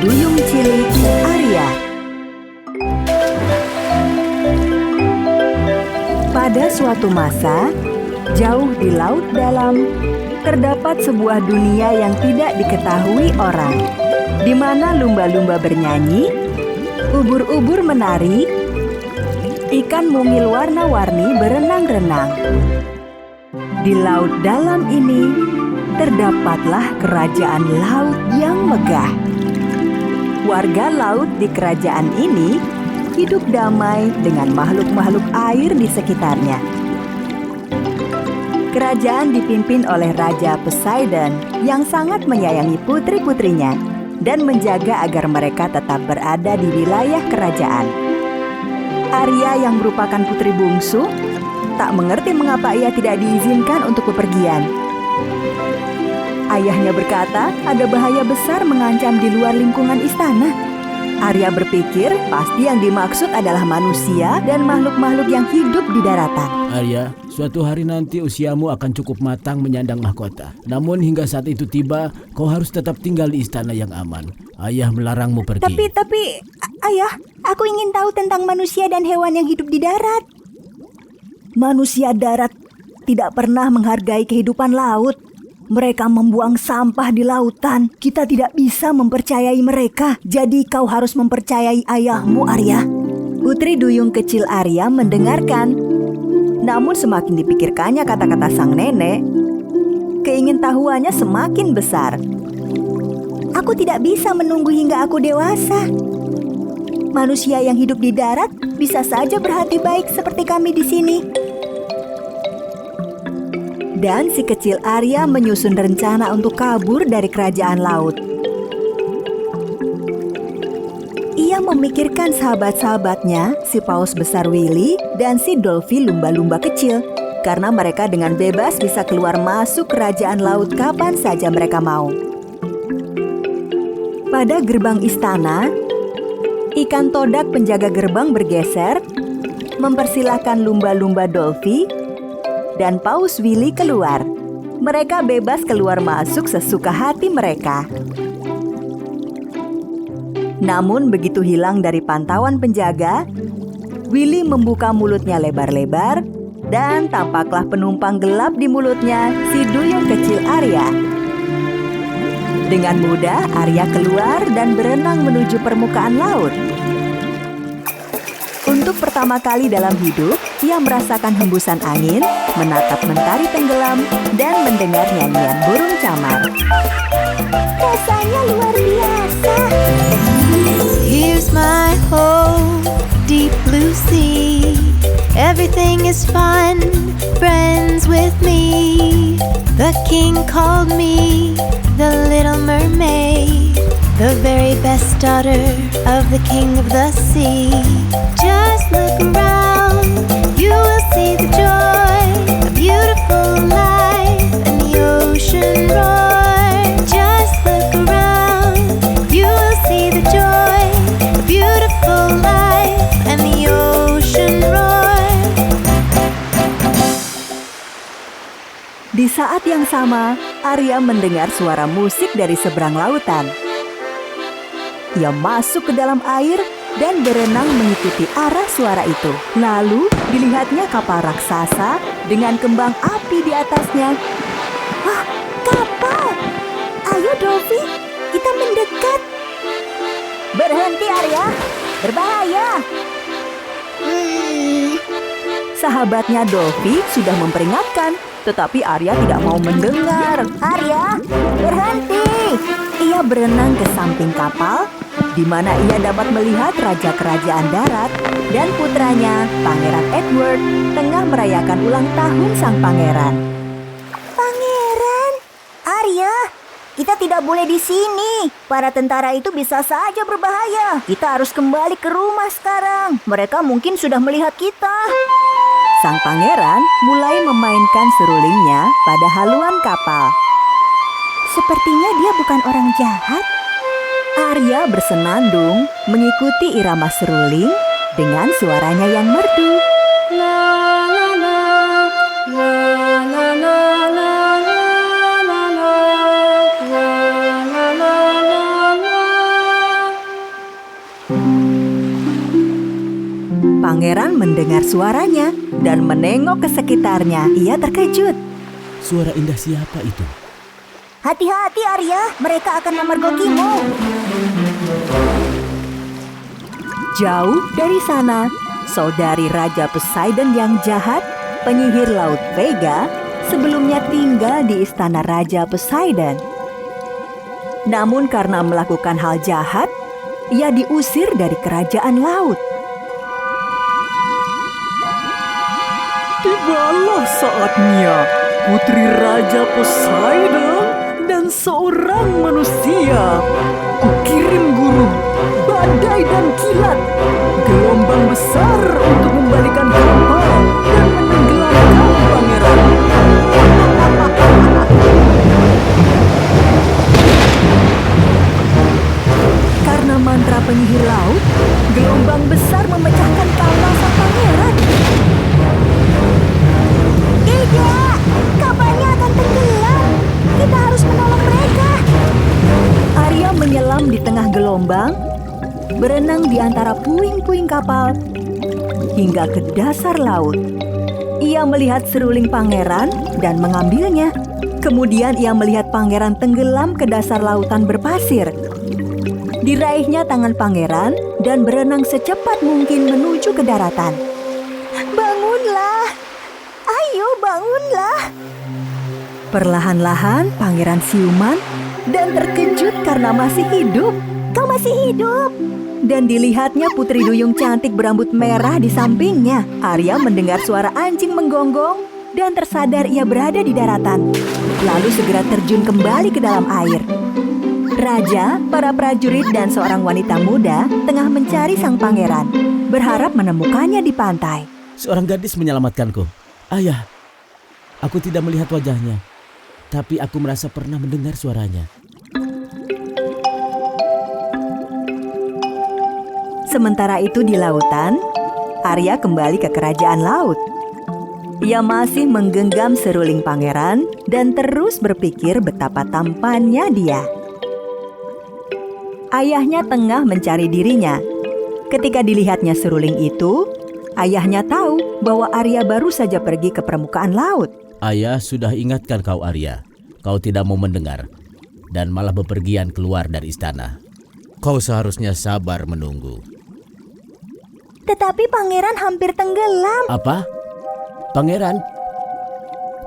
Duyung Cilik Arya. Pada suatu masa, jauh di laut dalam, terdapat sebuah dunia yang tidak diketahui orang, di mana lumba-lumba bernyanyi, ubur-ubur menari, ikan mungil warna-warni berenang-renang. Di laut dalam ini, terdapatlah kerajaan laut yang megah. Warga laut di kerajaan ini hidup damai dengan makhluk-makhluk air di sekitarnya. Kerajaan dipimpin oleh Raja Poseidon yang sangat menyayangi putri-putrinya dan menjaga agar mereka tetap berada di wilayah kerajaan. Arya yang merupakan putri bungsu tak mengerti mengapa ia tidak diizinkan untuk bepergian. Ayahnya berkata ada bahaya besar mengancam di luar lingkungan istana. Arya berpikir pasti yang dimaksud adalah manusia dan makhluk-makhluk yang hidup di daratan. Arya, suatu hari nanti usiamu akan cukup matang menyandang mahkota. Namun hingga saat itu tiba, kau harus tetap tinggal di istana yang aman. Ayah melarangmu pergi. Tapi, ayah, aku ingin tahu tentang manusia dan hewan yang hidup di darat. Manusia darat tidak pernah menghargai kehidupan laut. Mereka membuang sampah di lautan. Kita tidak bisa mempercayai mereka. Jadi kau harus mempercayai ayahmu, Arya. Putri duyung kecil Arya mendengarkan. Namun semakin dipikirkannya kata-kata sang nenek, keingintahuannya semakin besar. Aku tidak bisa menunggu hingga aku dewasa. Manusia yang hidup di darat bisa saja berhati baik seperti kami di sini. Dan si kecil Arya menyusun rencana untuk kabur dari kerajaan laut. Ia memikirkan sahabat-sahabatnya, si paus besar Willy dan si Dolphy lumba-lumba kecil, karena mereka dengan bebas bisa keluar masuk kerajaan laut kapan saja mereka mau. Pada gerbang istana, ikan todak penjaga gerbang bergeser, mempersilahkan lumba-lumba Dolphy dan paus Willy keluar. Mereka bebas keluar masuk sesuka hati mereka. Namun begitu hilang dari pantauan penjaga, Willy membuka mulutnya lebar-lebar dan tampaklah penumpang gelap di mulutnya, si duyung kecil Arya. Dengan mudah Arya keluar dan berenang menuju permukaan laut. Untuk pertama kali dalam hidup, ia merasakan hembusan angin, menatap mentari tenggelam, dan mendengar nyanyian burung camar. Rasanya luar biasa. Here's my home, deep blue sea. Everything is fun, friends with me. The king called me the little mermaid, the very best daughter of the king of the sea. Just look around, you will see the joy, a beautiful life, and the ocean roar. Just look around, you will see the joy, a beautiful life, and the ocean roar. Di saat yang sama, Arya mendengar suara musik dari seberang lautan. Ia masuk ke dalam air dan berenang mengikuti arah suara itu. Lalu dilihatnya kapal raksasa dengan kembang api di atasnya. Wah, kapal! Ayo Dolphy, kita mendekat. Berhenti Arya, berbahaya. Sahabatnya Dolphy sudah memperingatkan, tetapi Arya tidak mau mendengar. Arya, berhenti! Ia berenang ke samping kapal, di mana ia dapat melihat raja kerajaan darat dan putranya, Pangeran Edward, tengah merayakan ulang tahun sang pangeran. Pangeran, Arya, kita tidak boleh di sini. Para tentara itu bisa saja berbahaya. Kita harus kembali ke rumah sekarang. Mereka mungkin sudah melihat kita. Sang pangeran mulai memainkan serulingnya pada haluan kapal. Sepertinya dia bukan orang jahat. Arya bersenandung mengikuti irama seruling dengan suaranya yang merdu. La la la, la la la la la la la, la la la la la. suaranya dan menengok ke sekitarnya. Ia terkejut. Suara indah siapa itu? Hati-hati Arya, mereka akan memergokimu. Jauh dari sana, saudari Raja Poseidon yang jahat, penyihir laut Vega, sebelumnya tinggal di istana Raja Poseidon. Namun karena melakukan hal jahat, ia diusir dari kerajaan laut. Tibalah saatnya Putri Raja Poseidon dan seorang manusia. Kukirim guru, badai dan kilat, gelombang besar untuk membalikan kapal dan menenggelamkan pangeran. Karena mantra penyihir laut, gelombang besar memecahkan kapal sang pangeran. Tidak, kapalnya akan tenggelam. Kita harus menolong mereka. Arya menyelam di tengah gelombang, berenang di antara puing-puing kapal, hingga ke dasar laut. Ia melihat seruling pangeran dan mengambilnya. Kemudian ia melihat pangeran tenggelam ke dasar lautan berpasir. Diraihnya tangan pangeran dan berenang secepat mungkin menuju ke daratan. Bangunlah! Ayo bangunlah! Perlahan-lahan pangeran siuman dan terkejut karena masih hidup. Kau masih hidup! Dan dilihatnya putri duyung cantik berambut merah di sampingnya. Arya mendengar suara anjing menggonggong dan tersadar ia berada di daratan. Lalu segera terjun kembali ke dalam air. Raja, para prajurit dan seorang wanita muda tengah mencari sang pangeran, berharap menemukannya di pantai. Seorang gadis menyelamatkanku. Ayah, aku tidak melihat wajahnya, tapi aku merasa pernah mendengar suaranya. Sementara itu di lautan, Arya kembali ke kerajaan laut. Ia masih menggenggam seruling pangeran dan terus berpikir betapa tampannya dia. Ayahnya tengah mencari dirinya. Ketika dilihatnya seruling itu, ayahnya tahu bahwa Arya baru saja pergi ke permukaan laut. Ayah sudah ingatkan kau Arya. Kau tidak mau mendengar dan malah bepergian keluar dari istana. Kau seharusnya sabar menunggu. Tetapi pangeran hampir tenggelam. Apa? Pangeran?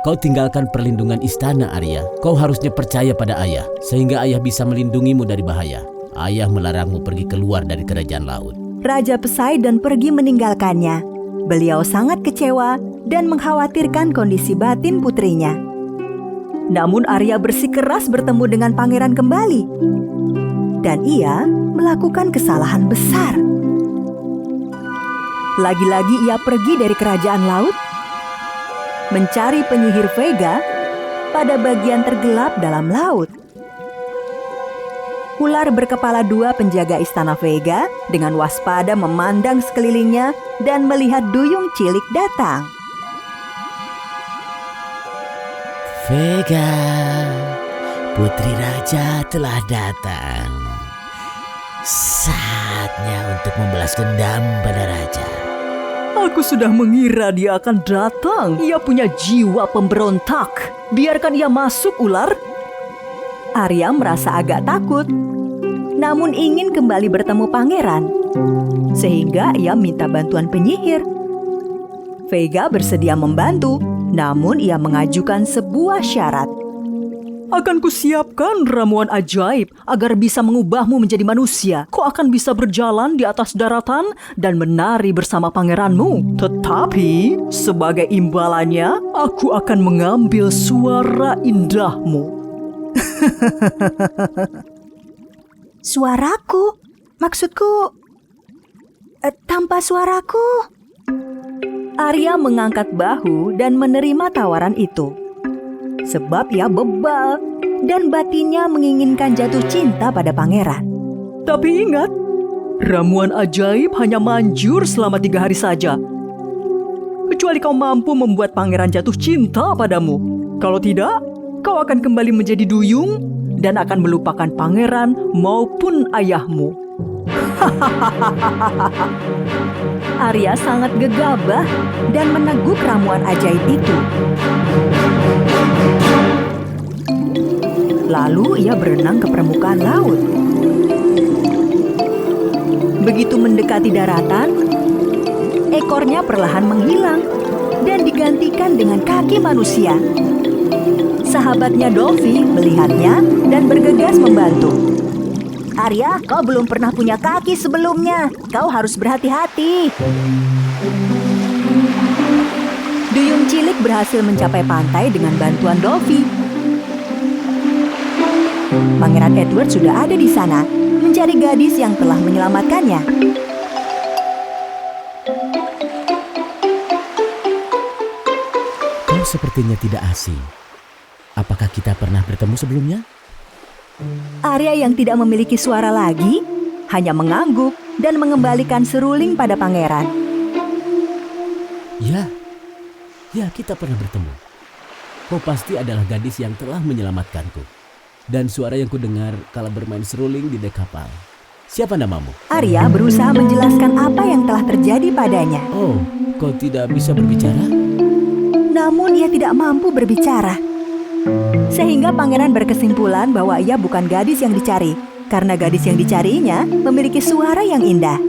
Kau tinggalkan perlindungan istana Arya. Kau harusnya percaya pada ayah sehingga ayah bisa melindungimu dari bahaya. Ayah melarangmu pergi keluar dari kerajaan laut. Raja Poseidon pergi meninggalkannya. Beliau sangat kecewa dan mengkhawatirkan kondisi batin putrinya. Namun Arya bersikeras bertemu dengan pangeran kembali. Dan ia melakukan kesalahan besar. Lagi-lagi ia pergi dari kerajaan laut, mencari penyihir Vega pada bagian tergelap dalam laut. Ular berkepala dua penjaga istana Vega dengan waspada memandang sekelilingnya dan melihat duyung cilik datang. Vega, putri raja telah datang. Saatnya untuk membalas dendam pada raja. Aku sudah mengira dia akan datang. Ia punya jiwa pemberontak. Biarkan ia masuk, ular. Arya merasa agak takut, namun ingin kembali bertemu pangeran. Sehingga ia minta bantuan penyihir. Vega bersedia membantu, namun ia mengajukan sebuah syarat. Akan kusiapkan ramuan ajaib agar bisa mengubahmu menjadi manusia. Kau akan bisa berjalan di atas daratan dan menari bersama pangeranmu. Tetapi sebagai imbalannya, aku akan mengambil suara indahmu. Suaraku? Maksudku, tanpa suaraku? Arya mengangkat bahu dan menerima tawaran itu. Sebab ia bebal dan batinnya menginginkan jatuh cinta pada pangeran. Tapi ingat, ramuan ajaib hanya manjur selama 3 hari saja. Kecuali kau mampu membuat pangeran jatuh cinta padamu. Kalau tidak, kau akan kembali menjadi duyung dan akan melupakan pangeran maupun ayahmu. Arya sangat gegabah dan meneguk ramuan ajaib itu. Lalu ia berenang ke permukaan laut. Begitu mendekati daratan, ekornya perlahan menghilang dan digantikan dengan kaki manusia. Sahabatnya Dolphy melihatnya dan bergegas membantu. Arya, kau belum pernah punya kaki sebelumnya. Kau harus berhati-hati. Duyung cilik berhasil mencapai pantai dengan bantuan Dolphy. Pangeran Edward sudah ada di sana, mencari gadis yang telah menyelamatkannya. Kau sepertinya tidak asing. Apakah kita pernah bertemu sebelumnya? Arya yang tidak memiliki suara lagi, hanya mengangguk dan mengembalikan seruling pada pangeran. Ya, kita pernah bertemu. Kau pasti adalah gadis yang telah menyelamatkanku. Dan suara yang kudengar kala bermain seruling di dek kapal. Siapa namamu? Arya berusaha menjelaskan apa yang telah terjadi padanya. Oh, kau tidak bisa berbicara? Namun ia tidak mampu berbicara. Sehingga pangeran berkesimpulan bahwa ia bukan gadis yang dicari, karena gadis yang dicarinya memiliki suara yang indah.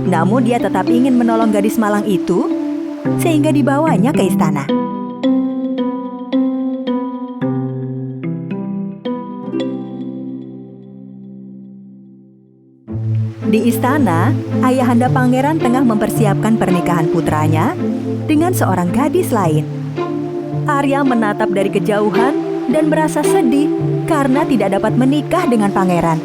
Namun dia tetap ingin menolong gadis malang itu, sehingga dibawanya ke istana. Di istana, ayahanda pangeran tengah mempersiapkan pernikahan putranya dengan seorang gadis lain. Arya menatap dari kejauhan dan merasa sedih karena tidak dapat menikah dengan pangeran.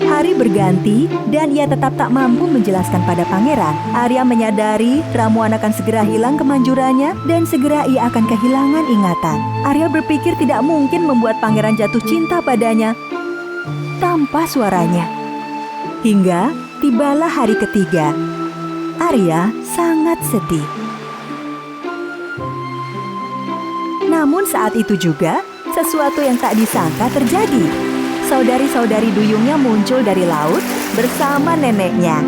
Hari berganti dan ia tetap tak mampu menjelaskan pada pangeran. Arya menyadari ramuan akan segera hilang kemanjurannya dan segera ia akan kehilangan ingatan. Arya berpikir tidak mungkin membuat pangeran jatuh cinta padanya tanpa suaranya. Hingga tibalah hari ketiga. Arya sangat sedih. Namun saat itu juga, sesuatu yang tak disangka terjadi. Saudari-saudari duyungnya muncul dari laut bersama neneknya.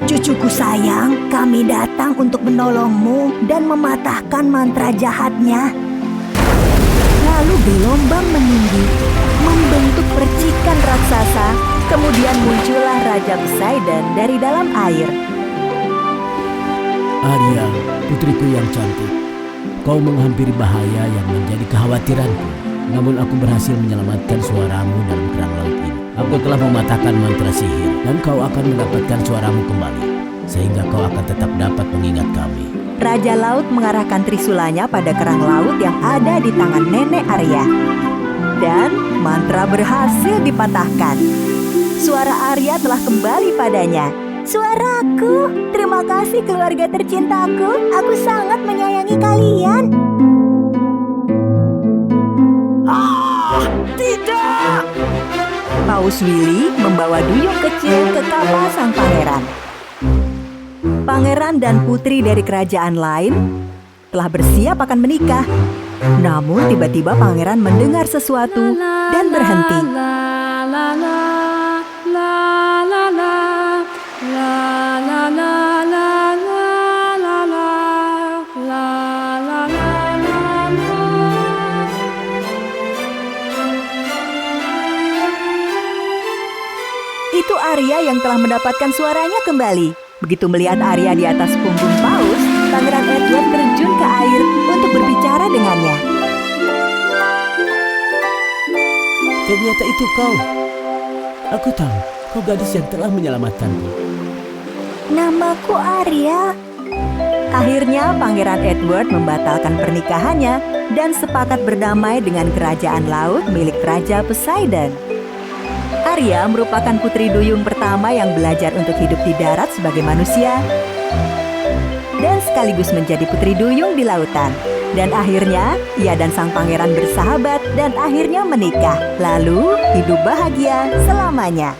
Cucuku sayang, kami datang untuk menolongmu dan mematahkan mantra jahatnya. Lalu gelombang meninggi, membentuk percikan raksasa. Kemudian muncullah Raja Poseidon dari dalam air. Arya, putriku yang cantik. Kau menghampiri bahaya yang menjadi kekhawatiranku. Namun aku berhasil menyelamatkan suaramu dalam kerang laut ini. Aku telah mematahkan mantra sihir dan kau akan mendapatkan suaramu kembali. Sehingga kau akan tetap dapat mengingat kami. Raja Laut mengarahkan trisulanya pada kerang laut yang ada di tangan nenek Arya. Dan mantra berhasil dipatahkan. Suara Arya telah kembali padanya. Suaraku, terima kasih keluarga tercintaku. Aku sangat menyayangi kalian. Tidak! Paus Willy membawa duyung kecil ke kapal sang pangeran. Pangeran dan putri dari kerajaan lain telah bersiap akan menikah. Namun tiba-tiba pangeran mendengar sesuatu dan berhenti. Itu Arya yang telah mendapatkan suaranya kembali. Begitu melihat Arya di atas punggung Paus, Pangeran Edward terjun ke air untuk berbicara dengannya. Ternyata itu kau. Aku tahu, kau gadis yang telah menyelamatkanku. Namaku Arya. Akhirnya Pangeran Edward membatalkan pernikahannya dan sepakat berdamai dengan kerajaan laut milik Raja Poseidon. Arya merupakan putri duyung pertama yang belajar untuk hidup di darat sebagai manusia dan sekaligus menjadi putri duyung di lautan. Dan akhirnya ia dan sang pangeran bersahabat dan akhirnya menikah. Lalu hidup bahagia selamanya.